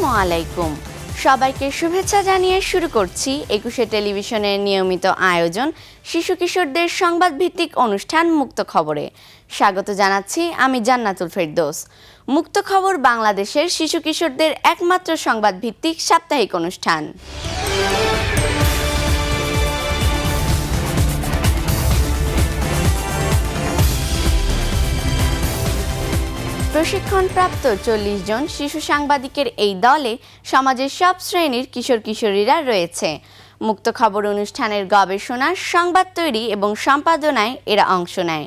আসসালামু আলাইকুম। সবাইকে শুভেচ্ছা জানিয়ে শুরু করছি ২১শে টেলিভিশনের নিয়মিত আয়োজন শিশু কিশোরদের সংবাদ ভিত্তিক অনুষ্ঠান মুক্ত খবরে। স্বাগত জানাচ্ছি আমি জান্নাতুল ফেরদৌস। মুক্ত খবর বাংলাদেশের শিশু কিশোরদের একমাত্র সংবাদ ভিত্তিক সাপ্তাহিক অনুষ্ঠান। প্রশিক্ষণপ্রাপ্ত ৪০ জন শিশু সাংবাদিকের এই দলে সমাজের সব শ্রেণীর কিশোর কিশোরীরা রয়েছে। মুক্ত খবর অনুষ্ঠানের গবেষণা, সংবাদ তৈরি এবং সম্পাদনায় এরা অংশ নেয়।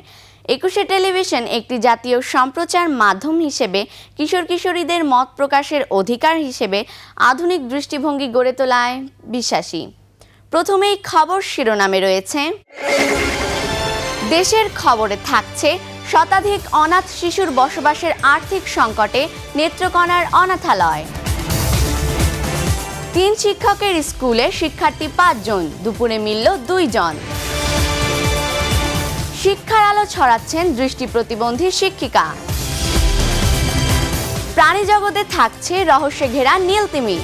২১শে টেলিভিশন একটি জাতীয় সম্প্রচার মাধ্যম হিসেবে কিশোর কিশোরীদের মত প্রকাশের অধিকার হিসেবে আধুনিক দৃষ্টিভঙ্গি গড়ে তোলায় বিশ্বাসী। প্রথমেই খবর শিরোনামে রয়েছে, দেশের খবরে থাকছে শতাধিক অনাথ শিশুর বসবাসের আর্থিক সংকটে নেত্রকোনার অনাথালয়। ৩ শিক্ষকের স্কুলে শিক্ষার্থী ৫ জন, দুপুরে মিলল ২ জন। শিক্ষার আলো ছড়াচ্ছেন দৃষ্টি প্রতিবন্ধী শিক্ষিকা। প্রাণী জগতে থাকছে রহস্যে ঘেরা নীলতিমি।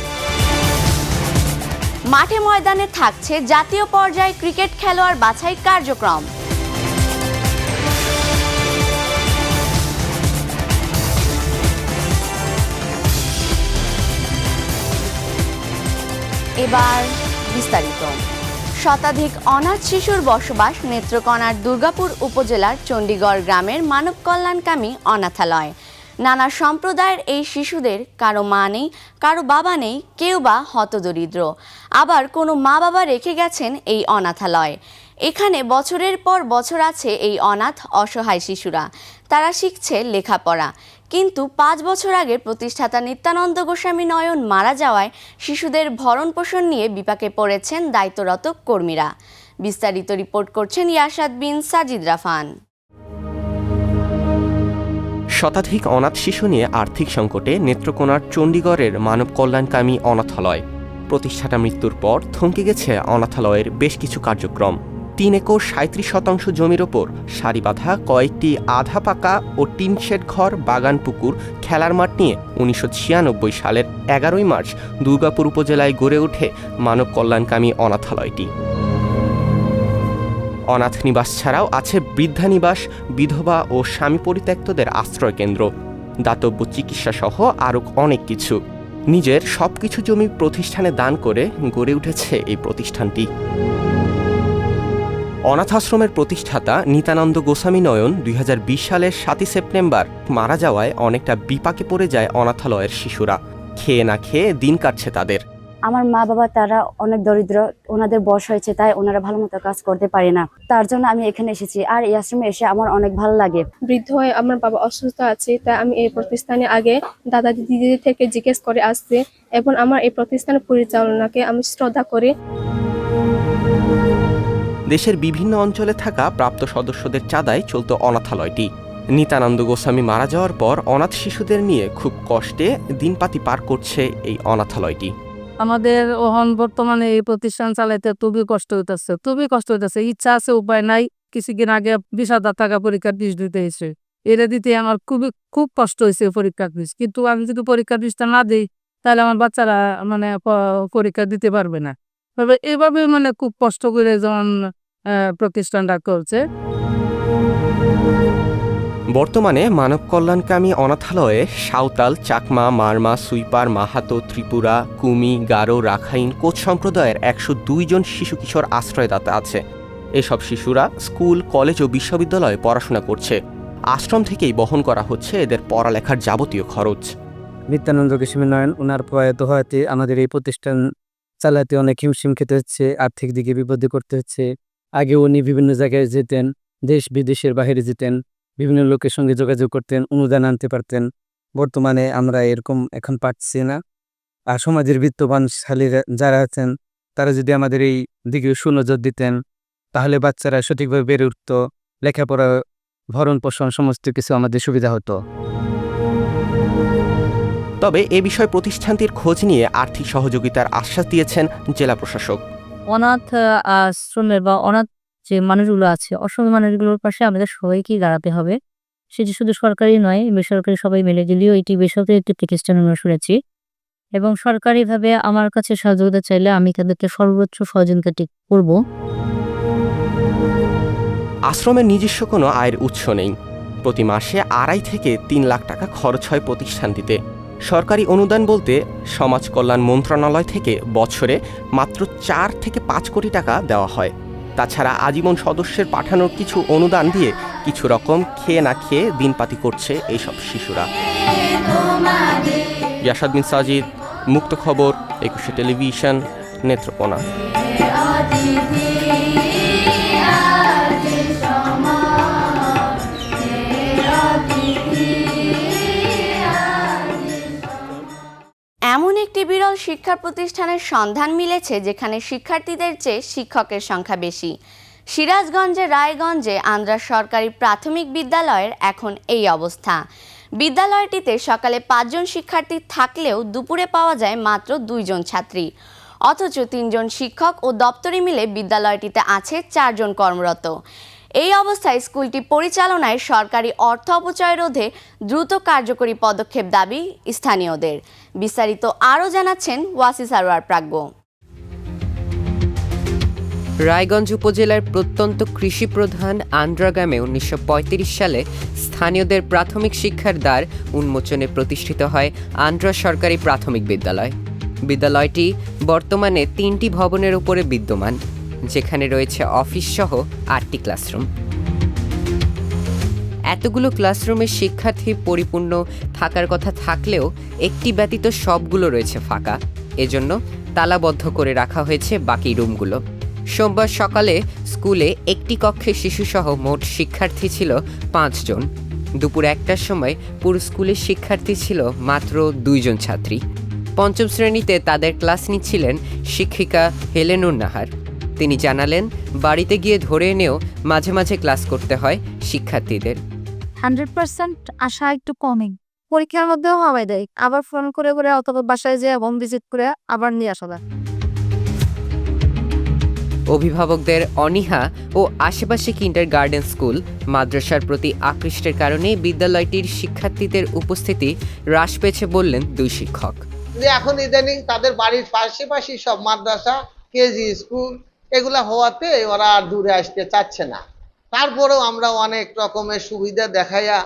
মাঠে ময়দানে থাকছে জাতীয় পর্যায়ে ক্রিকেট খেলোয়াড় বাছাই কার্যক্রম। এবার বিস্তারিত। শতাধিক অনাথ শিশুর বসবাস নেত্রকোনার দুর্গাপুর উপজেলার চণ্ডীগড় গ্রামের মানব কল্যাণকামী অনাথালয়। নানা সম্প্রদায়ের এই শিশুদের কারো মা নেই, কারো বাবা নেই, কেউ বা হতদরিদ্র, আবার কোনো মা বাবা রেখে গেছেন এই অনাথালয়। এখানে বছরের পর বছর আছে এই অনাথ অসহায় শিশুরা। তারা শিখছে লেখাপড়া, কিন্তু ৫ বছর আগে প্রতিষ্ঠাতা নিত্যানন্দ গোস্বামী নয়ন মারা যাওয়ায় শিশুদের ভরণ পোষণ নিয়ে বিপাকে পড়েছেন দায়িত্বরত কর্মীরা। বিস্তারিত রিপোর্ট করছেন ইয়াসাদ বিন সাজিদ রাফান। শতাধিক অনাথ শিশু নিয়ে আর্থিক সংকটে নেত্রকোনার চণ্ডীগড়ের মানব কল্যাণকামী অনাথালয়। প্রতিষ্ঠাতা মৃত্যুর পর থমকে গেছে অনাথালয়ের বেশ কিছু কার্যক্রম। ৩ একর ৩৭% জমির ওপর সারি বাঁধা কয়েকটি আধা পাকা ও টিন শেড ঘর, বাগান, পুকুর, খেলার মাঠ নিয়ে ১৯৯৬ সালের ১১ই মার্চ দুর্গাপুর উপজেলায় গড়ে ওঠে মানব কল্যাণকামী অনাথালয়টি। অনাথ নিবাস ছাড়াও আছে বৃদ্ধানিবাস, বিধবা ও স্বামী পরিত্যক্তদের আশ্রয় কেন্দ্র, দাতব্য চিকিৎসা সহ আরও অনেক কিছু। নিজের সবকিছু জমি প্রতিষ্ঠানে দান করে গড়ে উঠেছে এই প্রতিষ্ঠানটি। অনাথ আশ্রমের প্রতিষ্ঠাতা নিত্যানন্দ গোস্বামী নয়ন ২০২০ সালের ৭ই সেপ্টেম্বর মারা যাওয়ায় অনেকটা বিপাকে পড়ে যায় অনাথালয়ের শিশুরা। খেয়ে না খেয়ে দিন কাটছে তাদের। আমার মা বাবা তারা অনেক দরিদ্র, ওনাদের বয়স হয়েছে, তাই ওনারা ভালো মতো কাজ করতে পারে না। তার জন্য আমি এখানে এসেছি, আর এই আশ্রমে এসে আমার অনেক ভালো লাগে। বৃদ্ধ হয়ে আমার বাবা অসুস্থ আছে, তাই আমি এই প্রতিষ্ঠানে আগে দাদা দিদি থেকে জিজ্ঞেস করে আসছি, এবং আমার এই প্রতিষ্ঠানের পরিচালনাকে আমি শ্রদ্ধা করি। দেশের বিভিন্ন অঞ্চলে থাকা প্রাপ্ত সদস্যদের চাঁদায় চলত অনাথালয়টি। নিত্যানন্দ গোস্বামী মারা যাওয়ার পর অনাথ শিশুদের নিয়ে খুব কষ্টে দিনপাতি পার করছে এই অনাথালয়টি। আমাদের ওহন বর্তমানে এই প্রতিষ্ঠান চালাইতে খুবই কষ্ট হইতেছে। ইচ্ছা আছে, উপায় নাই। কিছুদিন আগে ২০,০০০ টাকা পরীক্ষার ফিস দিতে হয়েছে। এটা দিতে আমার খুব কষ্ট হয়েছে পরীক্ষার ফিস। কিন্তু আমি যদি পরীক্ষার ফিসটা না দিই, তাহলে আমার বাচ্চারা পরীক্ষা দিতে পারবে না। এভাবে খুব কষ্ট করে যেমন প্রতিষ্ঠানটা করছে। বর্তমানে মানব কল্যাণকামী অনাথালয়ে সাঁওতাল, চাকমা, মারমা, সুইপার, মাহাতো, ত্রিপুরা, কুমি, গারো, রাখাইন, কোচ সম্প্রদায়ের ১০২ জন শিশু কিশোর আশ্রয়দাতা আছে। এসব শিশুরা স্কুল, কলেজ ও বিশ্ববিদ্যালয়ে পড়াশোনা করছে। আশ্রম থেকেই বহন করা হচ্ছে এদের পড়ালেখার যাবতীয় খরচ। নিত্যানন্দ গোস্বামী নয়ন ওনার প্রয়াত হওয়াতে আমাদের এই প্রতিষ্ঠান চালাতে অনেক হিমশিম খেতে হচ্ছে, আর্থিক দিকে বিপদে করতে হচ্ছে। আগে উনি বিভিন্ন জায়গায় যেতেন, দেশ বিদেশের বাইরে যেতেন, বিভিন্ন লোকের সঙ্গে যোগাযোগ করতেন, অনুদান আনতে পারতেন। বর্তমানে আমরা এরকম এখন পাচ্ছি না। আর সমাজের বিত্তবানশালীরা যারা আছেন, তারা যদি আমাদের এই দিকে সুনজর দিতেন, তাহলে বাচ্চারা সঠিকভাবে বেড়ে উঠত, লেখাপড়া, ভরণ পোষণ সমস্ত কিছু আমাদের সুবিধা হতো। তবে এ বিষয়ে প্রতিষ্ঠানটির খোঁজ নিয়ে আর্থিক সহযোগিতার আশ্বাস দিয়েছেন জেলা প্রশাসক। অনাথ আশ্রমের বা অনাথ যে মানুষগুলো আছে, অসহায় মানুষগুলোর পাশে আমাদের সবাইকেই দাঁড়াতে হবে। সেটি শুধু সরকারি নয়, বেসরকারি সবাই মিলে, যদিও এটি বেসরকারি একটি প্রতিষ্ঠান আমরা শুনেছি। এবং সরকারিভাবে আমার কাছে সহযোগিতা চাইলে আমি তাদেরকে সর্বোচ্চ সহযোগিতাটি করব। আশ্রমের নিজস্ব কোনো আয়ের উৎস নেই। প্রতি মাসে 2.5 থেকে 3 লাখ টাকা খরচ হয় প্রতিষ্ঠানটিতে। সরকারি অনুদান বলতে সমাজ কল্যাণ মন্ত্রণালয় থেকে বছরে মাত্র 4 থেকে 5 কোটি টাকা দেওয়া হয়। তাছাড়া আজীবন সদস্যের পাঠানোর কিছু অনুদান দিয়ে কিছু রকম খেয়ে না খেয়ে দিনপাতি করছে এইসব শিশুরা। ইয়াসাদ বিন সাজিদ, মুক্ত খবর, 21 টেলিভিশন, নেত্রকোনা। এমন একটি বিরল শিক্ষা প্রতিষ্ঠানের সন্ধান মিলেছে যেখানে শিক্ষার্থীদের চেয়ে শিক্ষকের সংখ্যা বেশি। সিরাজগঞ্জের রায়গঞ্জে আন্দ্রা সরকারি প্রাথমিক বিদ্যালয়ের এখন এই অবস্থা। বিদ্যালয়টিতে সকালে 5 জন শিক্ষার্থী থাকলেও দুপুরে পাওয়া যায় মাত্র 2 জন ছাত্রী। অথচ 3 জন শিক্ষক ও দপ্তরি মিলে বিদ্যালয়টিতে আছে 4 জন কর্মরত। এই অবস্থায় স্কুলটি পরিচালনায় সরকারি অর্থ অপচয় রোধে দ্রুত কার্যকরী পদক্ষেপ দাবি স্থানীয়দের। বিস্তারিত আরও জানাচ্ছেন ওয়াসি সারোয়ার প্রাজ্ঞ। রায়গঞ্জ উপজেলার প্রত্যন্ত কৃষিপ্রধান আন্দ্রা গ্রামে 1935 সালে স্থানীয়দের প্রাথমিক শিক্ষার দ্বার উন্মোচনে প্রতিষ্ঠিত হয় আন্দ্রা সরকারি প্রাথমিক বিদ্যালয়। বিদ্যালয়টি বর্তমানে 3টি ভবনের উপরে বিদ্যমান, যেখানে রয়েছে অফিস সহ 8টি ক্লাসরুম। এতগুলো ক্লাসরুমে শিক্ষার্থী পরিপূর্ণ থাকার কথা থাকলেও একটি ব্যতীত সবগুলো রয়েছে ফাঁকা। এজন্য তালাবদ্ধ করে রাখা হয়েছে বাকি রুমগুলো। সোমবার সকালে স্কুলে একটি কক্ষে শিশুসহ মোট শিক্ষার্থী ছিল 5 জন। দুপুর 1টার সময় পুরো স্কুলের শিক্ষার্থী ছিল মাত্র 2 জন ছাত্রী। 5ম শ্রেণীতে তাদের ক্লাস নিচ্ছিলেন শিক্ষিকা হেলেনুর নাহার। তিনি জানালেন, বাড়িতে গিয়ে ধরে এনেও মাঝে মাঝে ক্লাস করতে হয় শিক্ষার্থীদের। 100% আশা একটু কমই, পরীক্ষার মধ্যেও হওয়াই দেয়, আবার ফোন করে করে অথবা বাসায় যেয়ে হোম ভিজিট করে আবার নিয়ে আসা যায়। অভিভাবকদের অনীহা ও আশেপাশে কিন্ডারগার্টেন স্কুল, মাদ্রাসার প্রতি আকৃষ্টের কারণে বিদ্যালয়টির শিক্ষার্থীদের উপস্থিতি হ্রাস পেয়েছে বললেন 2 শিক্ষক। যে এখন ইদানিং তাদের বাড়ির পাশাপাশি সব মাদ্রাসা, কেজি স্কুল এগুলা হওয়াতে ওরা আর দূরে আসতে চাচ্ছে না। তারপরেও আমরা অনেক রকমের সুবিধা দেখাইয়া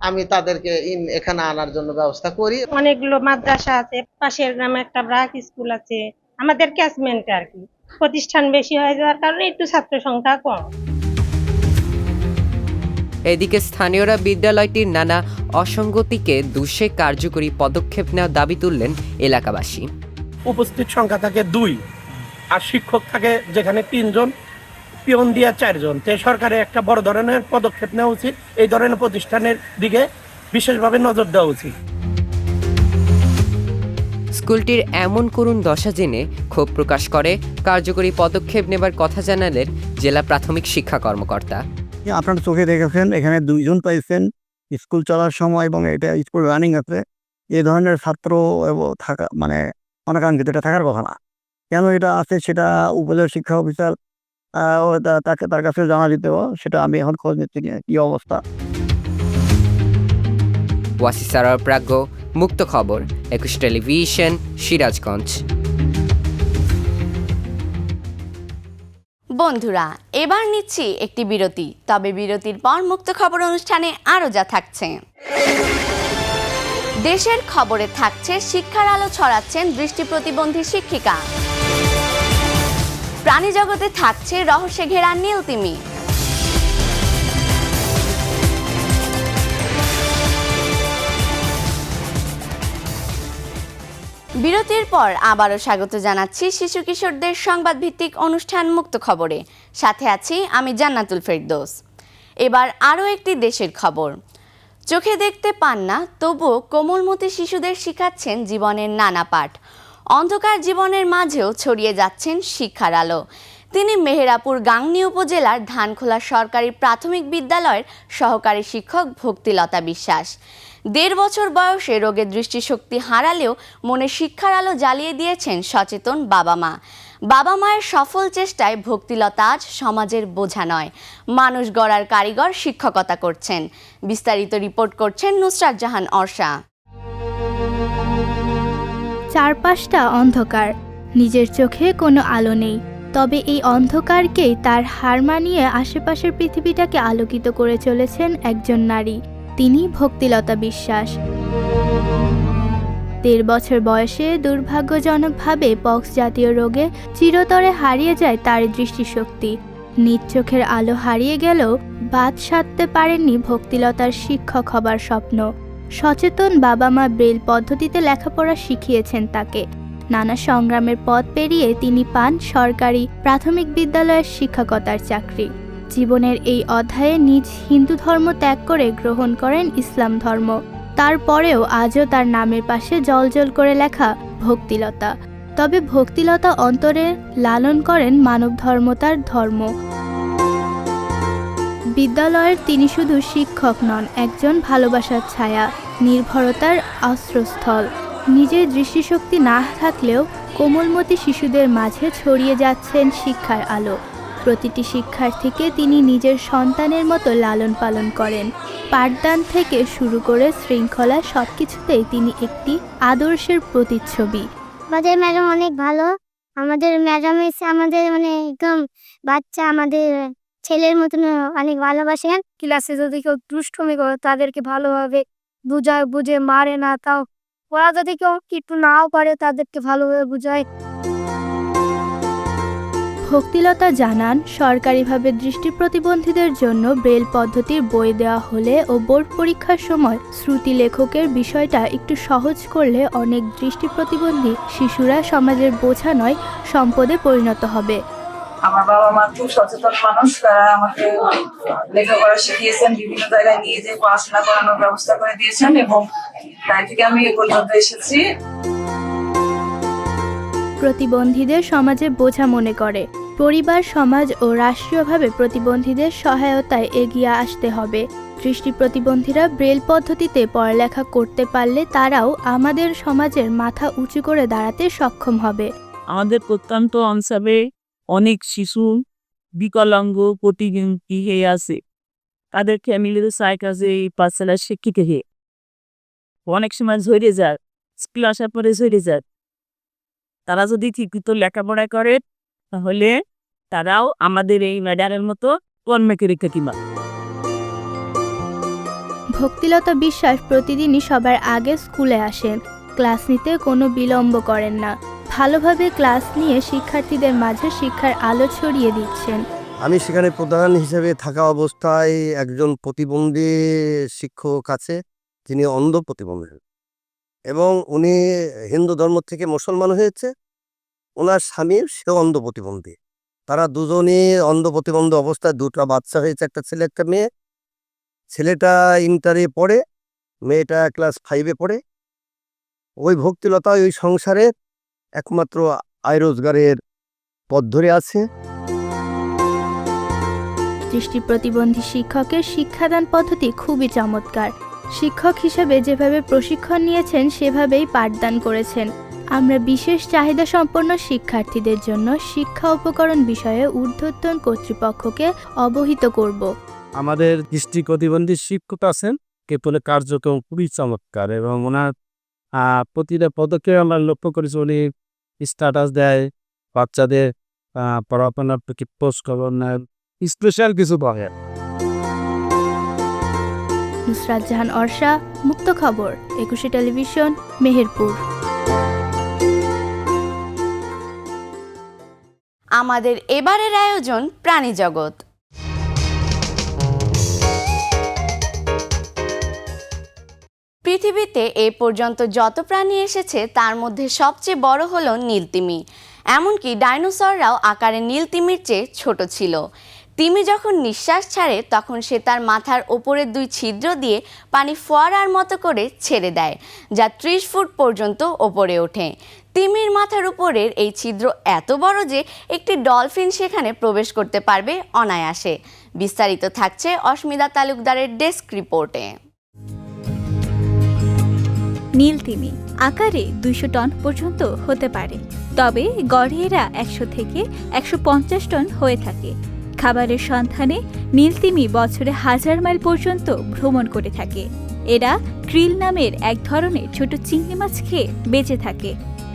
আমি তাদেরকে এখানে আনার জন্য ব্যবস্থা করি। অনেকগুলো মাদ্রাসা আছে, পাশের গ্রামে একটা ব্রাক স্কুল আছে, আমাদের ক্যাচমেন্টে আর কি প্রতিষ্ঠান বেশি হয়ে যাওয়ার কারণে একটু ছাত্র সংখ্যা কম। এদিকে স্থানীয়রা বিদ্যালয়টির নানা অসঙ্গতিকে দুষে কার্যকরী পদক্ষেপ নেওয়ার দাবি তুললেন এলাকাবাসী। উপস্থিত সংখ্যা থাকে 2 আর শিক্ষক থাকে যেখানে 3 জন, পিয়ন দিয়া 4 জন। তো সরকারের একটা বড় ধরনের পদক্ষেপ নেওয়া উচিত, এই ধরনের প্রতিষ্ঠানের দিকে বিশেষভাবে নজর দেওয়া উচিত। স্কুলটির এমন করুণ দশা জেনে ক্ষোভ প্রকাশ করে কার্যকরী পদক্ষেপ নেবার কথা জানালেন জেলা প্রাথমিক শিক্ষা কর্মকর্তা। আপনারা চোখে দেখেছেন এখানে 2 জন পাইছেন স্কুল চলার সময়, এবং এটা স্কুল রানিং আছে। এই ধরনের ছাত্র থাকা মানে অনাকাঙ্ক্ষিত, এটা থাকার কথা না। কেন এটা আছে সেটা উপজেলা শিক্ষা অফিসার তার কাছে জানা দিতে হবে, সেটা আমি এখন খোঁজ নিচ্ছি কি অবস্থা। ওয়াসি সারোয়ার প্রাজ্ঞ, মুক্ত খবর, 21 টেলিভিশন, সিরাজগঞ্জ। বন্ধুরা, এবার নিচ্ছি একটি বিরতি। তবে বিরতির পর মুক্ত খবর অনুষ্ঠানে আরও যা থাকছে। দেশের খবরে থাকছে শিক্ষার আলো ছড়াচ্ছেন দৃষ্টি প্রতিবন্ধী শিক্ষিকা। প্রাণী জগতে থাকছে রহস্যে ঘেরা নীল তিমি। বিরতির পর আবারও স্বাগত জানাচ্ছি শিশু কিশোরদের সংবাদ ভিত্তিক অনুষ্ঠান মুক্ত খবরে। সাথে আছি আমি জান্নাতুল ফেরদৌস। এবার আরও একটি দেশের খবর। চোখে দেখতে পান না, তবুও কোমলমতি শিশুদের শিখাচ্ছেন জীবনের নানা পাঠ। অন্ধকার জীবনের মাঝেও ছড়িয়ে যাচ্ছেন শিক্ষার আলো। তিনি মেহেরাপুর গাংনী উপজেলার ধানখোলা সরকারি প্রাথমিক বিদ্যালয়ের সহকারী শিক্ষক ভক্তিলতা বিশ্বাস। 1.5 বছর বয়সে রোগে দৃষ্টিশক্তি হারালেও মনে শিক্ষার আলো জ্বালিয়ে দিয়েছেন সচেতন বাবা মা। বাবা মায়ের সফল চেষ্টায় ভক্তিলতা আজ সমাজের বোঝা নয়, মানুষ গড়ার কারিগর শিক্ষকতা করছেন। বিস্তারিত রিপোর্ট করছেন নুসরাত জাহান অর্ষা। চারপাশটা অন্ধকার, নিজের চোখে কোনো আলো নেই। তবে এই অন্ধকারকেই তার হার মানিয়ে আশেপাশের পৃথিবীটাকে আলোকিত করে চলেছেন একজন নারী, তিনি ভক্তিলতা বিশ্বাস। ১৩ বছর বয়সে দুর্ভাগ্যজনকভাবে পক্স জাতীয় রোগে চিরতরে হারিয়ে যায় তার দৃষ্টিশক্তি। নিজ চোখের আলো হারিয়ে গেলেও বাদ সাধতে পারেননি ভক্তিলতার শিক্ষক হবার স্বপ্ন। সচেতন বাবা মা ব্রেল পদ্ধতিতে লেখাপড়া শিখিয়েছেন তাকে। নানা সংগ্রামের পথ পেরিয়ে তিনি পান সরকারি প্রাথমিক বিদ্যালয়ের শিক্ষকতার চাকরি। জীবনের এই অধ্যায়ে নিজ হিন্দু ধর্ম ত্যাগ করে গ্রহণ করেন ইসলাম ধর্ম। তারপরেও আজও তার নামের পাশে জলজল করে লেখা ভক্তিলতা। তবে ভক্তিলতা অন্তরে লালন করেন মানব ধর্ম তার ধর্ম। বিদ্যালয়ের তিনি শুধু শিক্ষক নন, একজন ভালোবাসার ছায়া, নির্ভরতার আশ্রয়স্থল। নিজের দৃষ্টিশক্তি না থাকলেও কোমলমতি শিশুদের মাঝে ছড়িয়ে যাচ্ছেন শিক্ষার আলো। প্রতিটি শিক্ষার্থীকে তিনি নিজের সন্তানের মতো লালন পালন করেন। পাঠদান থেকে শুরু করে শৃঙ্খলা সবকিছুতেই তিনি একটি আদর্শের প্রতিচ্ছবি। আমাদের ম্যাডাম অনেক ভালো। আমাদের ম্যাডাম এসে আমাদের একদম বাচ্চা, আমাদের ছেলের মতন অনেক ভালোবাসেন। ক্লাসে যদি কেউ দুষ্টুমি করে তাদেরকে ভালোভাবে বুঝে মারে না, তাও ওরা যদি কেউ একটু নাও পারে তাদেরকে ভালোভাবে বুঝায়। ভক্তিলতা জানান, সরকারিভাবে দৃষ্টি প্রতিবন্ধীদের জন্য ব্রেল পদ্ধতির বই দেওয়া হলে ও বোর্ড পরীক্ষার সময় শ্রুতি লেখকের বিষয়টা একটু সহজ করলে অনেক দৃষ্টি প্রতিবন্ধী শিশুরা সমাজের বোঝা নয় সম্পদে পরিণত হবে। আমার বাবা মা খুব সচেতন মানুষ, তারা আমাকে লেখাপড়া শিখিয়েছেন, বিভিন্ন জায়গায় নিয়ে যে পড়াশোনা করানোর ব্যবস্থা করে দিয়েছেন এবং তাই থেকে আমি এ পর্যন্ত এসেছি। প্রতিবন্ধীদের সমাজে বোঝা মনে করে। পরিবার, সমাজ ও রাষ্ট্রীয়ভাবে প্রতিবন্ধীদের সহায়তায় এগিয়ে আসতে হবে। দৃষ্টি প্রতিবন্ধীরা ব্রেল পদ্ধতিতে পড়ালেখা করতে পারলে তারাও আমাদের সমাজের মাথা উঁচু করে দাঁড়াতে সক্ষম হবে। আমাদের প্রত্যন্ত অঞ্চলে অনেক শিশু বিকলাঙ্গ প্রতিবন্ধী হয়ে আছে, তাদের ফ্যামিলিতে চায় কাজে এই বাচ্চারা শিক্ষিত হয়ে অনেক সময় ঝরে যায়, স্কুল আসার পরে ঝরে যায়। তারা যদি ঠিকমতো লেখাপড়া করে তাহলে তারাও আমাদের এই ম্যাডামের মতো কর্মকে রেখে কিংবা। ভক্তিলতা বিশ্বাস প্রতিদিনই সবার আগে স্কুলে আসেন। ক্লাস নিতে কোনো বিলম্ব করেন না। ভালোভাবে ক্লাস নিয়ে শিক্ষার্থীদের মাঝে শিক্ষার আলো ছড়িয়ে দিচ্ছেন। আমি সেখানে প্রধান হিসেবে থাকা অবস্থায় একজন প্রতিবন্ধী শিক্ষক আছে, যিনি অন্ধ প্রতিবন্ধী এবং উনি হিন্দু ধর্ম থেকে মুসলমান হয়েছে। ওনার স্বামী সেও অন্ধ প্রতিবন্ধী। তারা দুজনই অন্ধ প্রতিবন্ধী অবস্থায়, দুটো বাচ্চা হয়েছে, একটা ছেলে একটা মেয়ে। ছেলেটা ইন্টারে পড়ে, মেয়েটা ক্লাস 5-এ পড়ে। ওই ভক্তিলতা ওই সংসারে একমাত্র আয় রোজগারের পথ ধরে আছে। দৃষ্টি প্রতিবন্ধী শিক্ষকের শিক্ষাদান পদ্ধতি খুবই চমৎকার। শিক্ষক হিসেবে যেভাবে প্রশিক্ষণ নিয়েছেন সেভাবেই পাঠদান করেছেন। আমরা বিশেষ চাহিদা সম্পন্ন শিক্ষার্থীদের জন্য শিক্ষা উপকরণ বিষয়ে ঊর্ধ্বতন কর্তৃপক্ষকে অবহিত করব। আমাদের দৃষ্টি প্রতিবন্ধী শিক্ষক আছেন, কেবল কার্যক্রম খুবই চমৎকার এবং ওনার প্রতিটা পদক্ষেপে আমরা লক্ষ্য করেছি উনি স্ট্যাটাস দেয়, বাচ্চাদের পড়াশোনার প্রতি খোঁজ খবর নেয়, স্পেশাল কিছু বলে। নুসরাত জাহান অর্ষা, মুক্ত খবর, 21 টেলিভিশন, মেহেরপুর। আমাদের এবারের আয়োজন প্রাণী জগৎ। পৃথিবীতে এ পর্যন্ত যত প্রাণী এসেছে তার মধ্যে সবচেয়ে বড় হলো নীলতিমি। এমনকি ডাইনোসররাও আকারে নীলতিমির চেয়ে ছোট ছিল। তিমি যখন নিঃশ্বাস ছাড়ে তখন সে তার মাথার ওপরের 2 ছিদ্র দিয়ে পানি ফোয়ারার মতো করে ছেড়ে দেয়, যা 30 ফুট পর্যন্ত ওপরে ওঠে। তিমির মাথার উপরের এই ছিদ্র এত বড় যে একটি ডলফিন সেখানে প্রবেশ করতে পারবে অনায়াসে। বিস্তারিত থাকছে অস্মিতা তালুকদারের ডেস্ক রিপোর্টে। নীলতিমি আকারে 200 টন পর্যন্ত হতে পারে, তবে গড়ে এরা 100 থেকে 150 টন হয়ে থাকে। খাবারের সন্ধানে নীলতিমি বছরে 1000 মাইল পর্যন্ত ভ্রমণ করে থাকে। এরা ক্রিল নামের এক ধরনের ছোট চিংড়ি মাছ খেয়ে বেঁচে থাকে।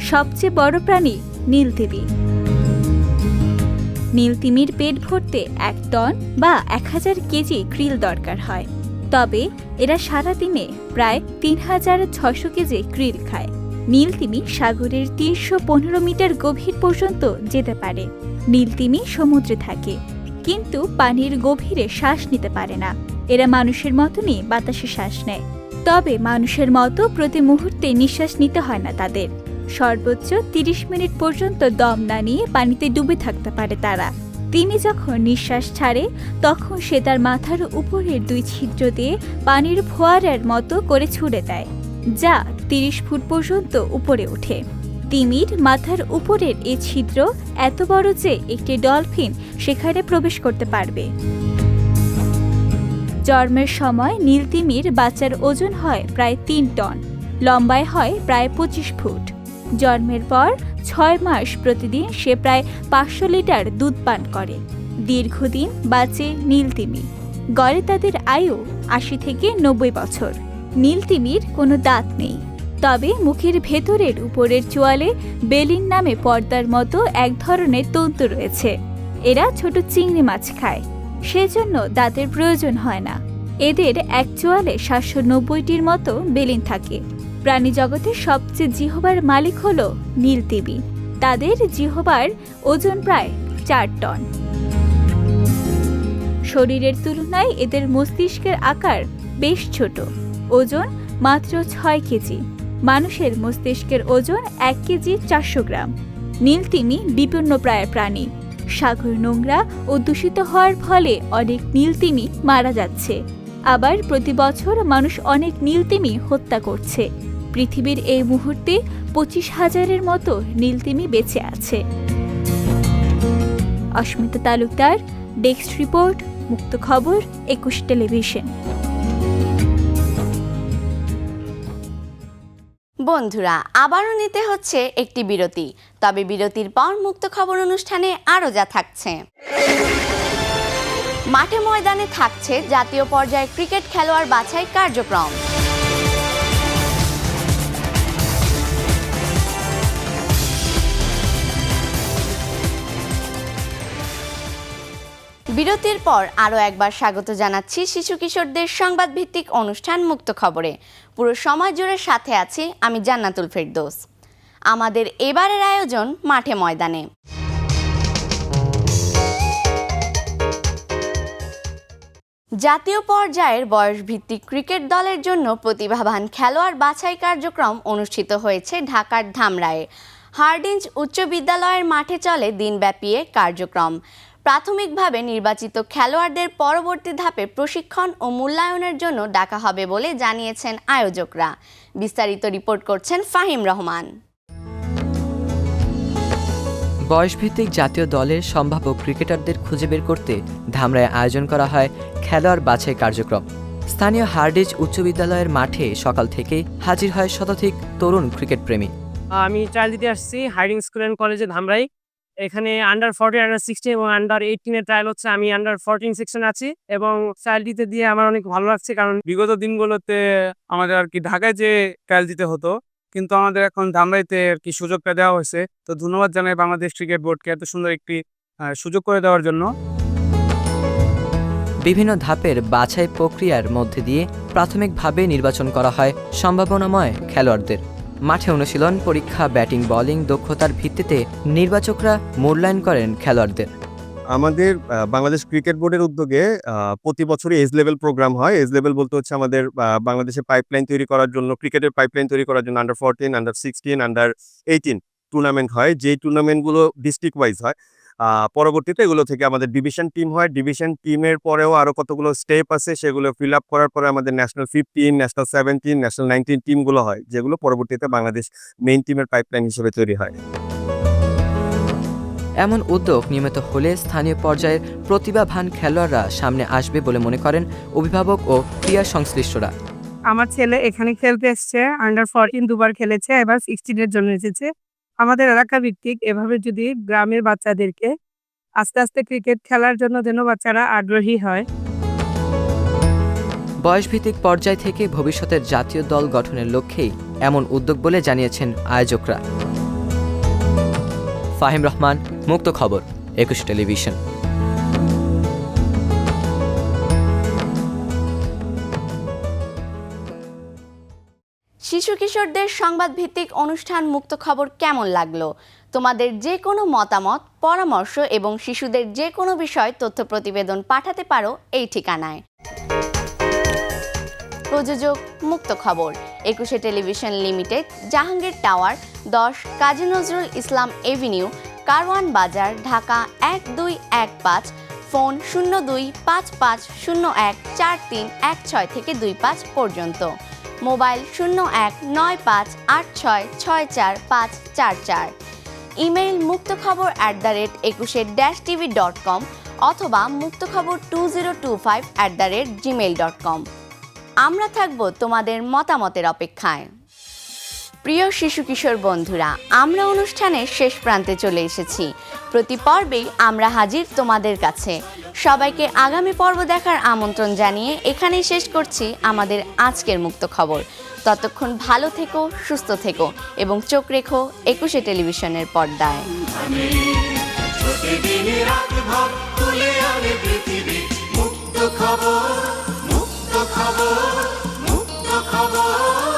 সবচেয়ে বড় প্রাণী নীলতিমি। নীলতিমির পেট ভরতে 1 টন বা 1000 কেজি krill দরকার হয়। তবে এরা সারাদিনে প্রায় 3600 কেজি krill খায়। নীলতিমি সাগরের 315 মিটার গভীর পর্যন্ত যেতে পারে। নীলতিমি সমুদ্রে থাকে, কিন্তু পানির গভীরে শ্বাস নিতে পারে না। এরা মানুষের মতনই বাতাসে শ্বাস নেয়, তবে মানুষের মতো প্রতি মুহূর্তে নিঃশ্বাস নিতে হয় না তাদের। সর্বোচ্চ 30 মিনিট পর্যন্ত দম না নিয়ে পানিতে ডুবে থাকতে পারে তারা। তিমি যখন নিঃশ্বাস ছাড়ে তখন সে তার মাথার উপরের 2 ছিদ্র দিয়ে পানির ফোয়ারার মতো করে ছুড়ে দেয়, যা 30 ফুট পর্যন্ত উপরে ওঠে। তিমির মাথার উপরের এই ছিদ্র এত বড় যে একটি ডলফিন সেখানে প্রবেশ করতে পারবে। জন্মের সময় নীলতিমির বাচ্চার ওজন হয় প্রায় 3 টন, লম্বায় হয় প্রায় 25 ফুট। জন্মের পর 6 মাস প্রতিদিন সে প্রায় 500 লিটার দুধ পান করে। দীর্ঘদিন বাঁচে নীলতিমি। গড়ে তাদের আয়ু 80 থেকে 90 বছর। নীলতিমির কোনো দাঁত নেই, তবে মুখের ভেতরের উপরের চোয়ালে বেলিন নামে পর্দার মতো এক ধরনের তন্তু রয়েছে। এরা ছোট চিংড়ি মাছ খায়, সেজন্য দাঁতের প্রয়োজন হয় না। এদের এক চোয়ালে 790টির মতো বেলিন থাকে। প্রাণী জগতের সবচেয়ে জিহবার মালিক হল নীলতিমি। তাদের জিহবার ওজন প্রায় 4 টন। শরীরের তুলনায় এদের মস্তিষ্কের আকার বেশ ছোট, ওজন মাত্র 6 কেজি। মানুষের মস্তিষ্কের ওজন 1 কেজি 400 গ্রাম। নীলতিমি বিপন্নপ্রায় প্রাণী। সাগর নোংরা ও দূষিত হওয়ার ফলে অনেক নীলতিমি মারা যাচ্ছে। আবার প্রতি বছর মানুষ অনেক নীলতিমি হত্যা করছে। পৃথিবীর এই মুহূর্তে 25,000-এর মতো নীলতিমি বেঁচে আছে। অস্মিতা তালুকদার, ডেস্ক রিপোর্ট, মুক্ত খবর, 21 টেলিভিশন। বন্ধুরা, আবারও নিতে হচ্ছে একটি বিরতি। তবে বিরতির পর মুক্ত খবর অনুষ্ঠানে আরও যা থাকছে। মাঠে ময়দানে থাকছে জাতীয় পর্যায়ে ক্রিকেট খেলোয়াড় বাছাই কার্যক্রম। বিরতির পর আরও একবার স্বাগত জানাচ্ছি শিশু কিশোরদের সংবাদ ভিত্তিক অনুষ্ঠান মুক্ত খবরে। পুরো সময় জুড়ে সাথে আছি আমি জান্নাতুল ফেরদৌস। আমাদের এবারের আয়োজন মাঠে ময়দানে। জাতীয় পর্যায়ের বয়সভিত্তিক ক্রিকেট দলের জন্য প্রতিভাবান খেলোয়াড় বাছাই কার্যক্রম অনুষ্ঠিত হয়েছে ঢাকার ধামরায়ে। হার্ডিঞ্জ উচ্চ বিদ্যালয়ের মাঠে চলে দিনব্যাপী কার্যক্রম। প্রাথমিকভাবে নির্বাচিত খেলোয়াড়দের পরবর্তী ধাপে প্রশিক্ষণ ও মূল্যায়নের জন্য ডাকা হবে বলে জানিয়েছেন আয়োজকরা। বিস্তারিত রিপোর্ট করছেন ফাহিম রহমান। বয়সভিত্তিক জাতীয় দলের সম্ভাব্য ক্রিকেটারদের খুঁজে বের করতে ধামরায় আয়োজন করা হয় খেলোয়াড় বাছাই কার্যক্রম। স্থানীয় হার্ডিঞ্জ উচ্চ বিদ্যালয়ের মাঠে সকাল থেকেই হাজির হয় শতাধিক তরুণ ক্রিকেট প্রেমী। আমি ট্রায়াল দিতে আসছি হার্ডিঞ্জ স্কুল অ্যান্ড কলেজে ধামরাই। এখানে আন্ডার 40, আন্ডার 60 এবং আন্ডার 18-এর ট্রায়াল হচ্ছে। আমি আন্ডার 14 সেকশনে আছি এবং ট্রায়াল দিতে দিয়ে আমার অনেক ভালো লাগছে, কারণ বিগত দিনগুলোতে আমাদের আর কি ঢাকায় যে ট্রায়াল দিতে হতো, কিন্তু আমাদের এখন ধামরাইতে আর কি সুযোগটা দেওয়া হয়েছে। তো ধন্যবাদ জানাই বাংলাদেশ ক্রিকেট বোর্ডকে এত সুন্দর একটি সুযোগ করে দেওয়ার জন্য। বিভিন্ন ধাপের বাছাই প্রক্রিয়ার মধ্যে দিয়ে প্রাথমিকভাবে নির্বাচন করা হয় সম্ভাবনাময় খেলোয়াড়দের। মাঠে অনুশীলন, পরীক্ষা, ব্যাটিং বোলিং দক্ষতার ভিত্তিতে নির্বাচকরা মূল্যায়ন করেন খেলোয়াড়দের। আমাদের বাংলাদেশ ক্রিকেট বোর্ডের উদ্যোগে প্রতি বছরই এজ লেভেল প্রোগ্রাম হয়। এজ লেভেল বলতে হচ্ছে আমাদের বাংলাদেশে পাইপলাইন তৈরি করার জন্য, ক্রিকেটের পাইপলাইন তৈরি করার জন্য আন্ডার 14, আন্ডার 16, আন্ডার 18 টুর্নামেন্ট হয়। যেই টুর্নামেন্টগুলো ডিস্ট্রিক্ট ওয়াইজ হয়। পরবর্তীতে এগুলো থেকে আমাদের ডিভিশন টিম হয়। ডিভিশন টিমের পরেও আরও কতগুলো স্টেপ আছে, সেগুলো ফিল আপ করার পরে আমাদের ন্যাশনাল 15, ন্যাশনাল 17, ন্যাশনাল 19 টিমগুলো হয়, যেগুলো পরবর্তীতে বাংলাদেশ মেইন টিমের পাইপলাইন হিসেবে তৈরি হয়। এমন উদ্যোগ নিয়মিত হলে স্থানীয় পর্যায়ের প্রতিভাবান খেলোয়াড়রা সামনে আসবে বলে মনে করেন অভিভাবক ও ক্রীড়া সংশ্লিষ্টরা। আমার ছেলে এখানে খেলতে এসছে, আন্ডার 14 দুবার খেলেছে, এবার 16-এর জন্য এসেছে। আমাদের এলাকা ভিত্তিক এভাবে যদি গ্রামের বাচ্চাদেরকে আস্তে আস্তে ক্রিকেট খেলার জন্য যেন বাচ্চারা আগ্রহী হয়। বয়সভিত্তিক পর্যায় থেকে ভবিষ্যতের জাতীয় দল গঠনের লক্ষ্যেই এমন উদ্যোগ বলে জানিয়েছেন আয়োজকরা। ফাহিম রহমান, মুক্ত খবর, 21 টেলিভিশন। শিশু কিশোরদের সংবাদ ভিত্তিক অনুষ্ঠান মুক্ত খবর কেমন লাগলো? তোমাদের যে কোনো মতামত, পরামর্শ এবং শিশুদের যে কোনো বিষয় তথ্য প্রতিবেদন পাঠাতে পারো এই ঠিকানায়। প্রযোজক মুক্ত খবর, 21 television limited, Jahangir tower, 10 Kazi Nazrul Islam Avenue, Karwan বাজার, ঢাকা 1215, ফোন 0255014316 থেকে 25 পর্যন্ত, মোবাইল 019586644544, ইমেইল muktokhabor@21-tv.com অথবা muktokhabor2025@gmail.com। আমরা থাকব তোমাদের মতামতের অপেক্ষায়। প্রিয় শিশু কিশোর বন্ধুরা, আমরা অনুষ্ঠানের শেষ প্রান্তে চলে এসেছি। প্রতি পর্বেই আমরা হাজির তোমাদের কাছে। সবাইকে আগামী পর্ব দেখার আমন্ত্রণ জানিয়ে এখানেই শেষ করছি আমাদের আজকের মুক্ত খবর। ততক্ষণ ভালো থেকো, সুস্থ থেকো এবং চোখ রেখো 21 টেলিভিশনের পর্দায়। মুক্ত খবর, মুক্ত খবর, মুক্ত খবর।